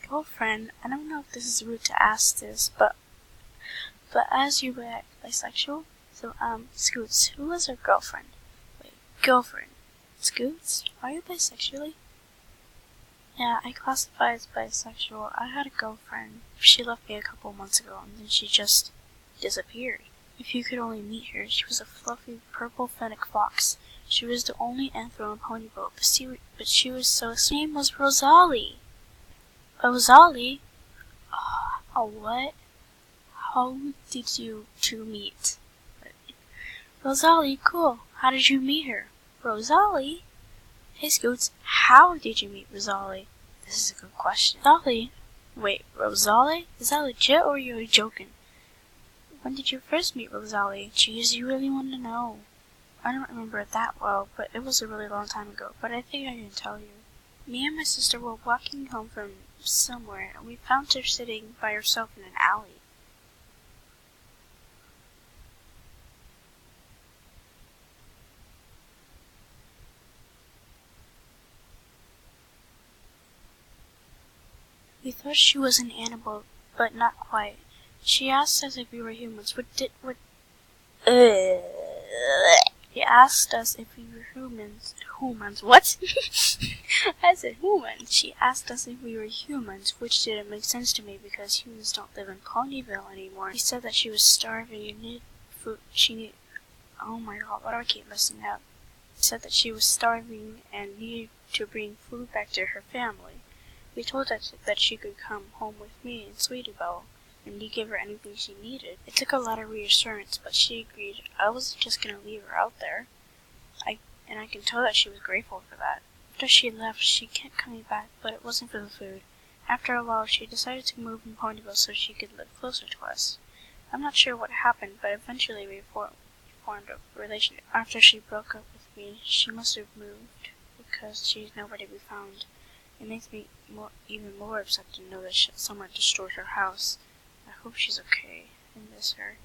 girlfriend, I don't know if this is rude to ask this, but as you were bisexual, so Scoots, who was her girlfriend? Wait, girlfriend. Scoots, are you bisexually? Yeah, I classify as bisexual. I had a girlfriend. She left me a couple months ago, and then she just disappeared. If you could only meet her, she was a fluffy purple fennec fox. She was the only anthro in Ponytale, but she was so sweet. Her name was Rosalie. Rosalie? Oh, what? How did you two meet? Rosalie, cool. How did you meet her? Rosalie? Hey Scoots, how did you meet Rosalie? This is a good question. Rosalie? Wait, Rosalie? Is that legit or are you joking? When did you first meet Rosalie? Jeez, you really want to know. I don't remember it that well, but it was a really long time ago, but I think I can tell you. Me and my sister were walking home from somewhere, and we found her sitting by herself in an alley. We thought she was an animal, but not quite. She asked us if we were humans. She asked us if we were humans. Humans? What? I said humans. She asked us if we were humans, which didn't make sense to me because humans don't live in Ponyville anymore. She said that she was starving and needed food. Oh my god, why do I keep messing up? She said that she was starving and needed to bring food back to her family. We told her that she could come home with me and Sweetie Belle, and we gave her anything she needed. It took a lot of reassurance, but she agreed. I wasn't just gonna leave her out there. I can tell that she was grateful for that. After she left, she kept coming back, but it wasn't for the food. After a while, she decided to move in Ponyville so she could live closer to us. I'm not sure what happened, but eventually we formed a relationship. After she broke up with me, she must have moved, because she's nowhere to be found. It makes me even more upset to know that someone destroyed her house. I hope she's okay. I miss her.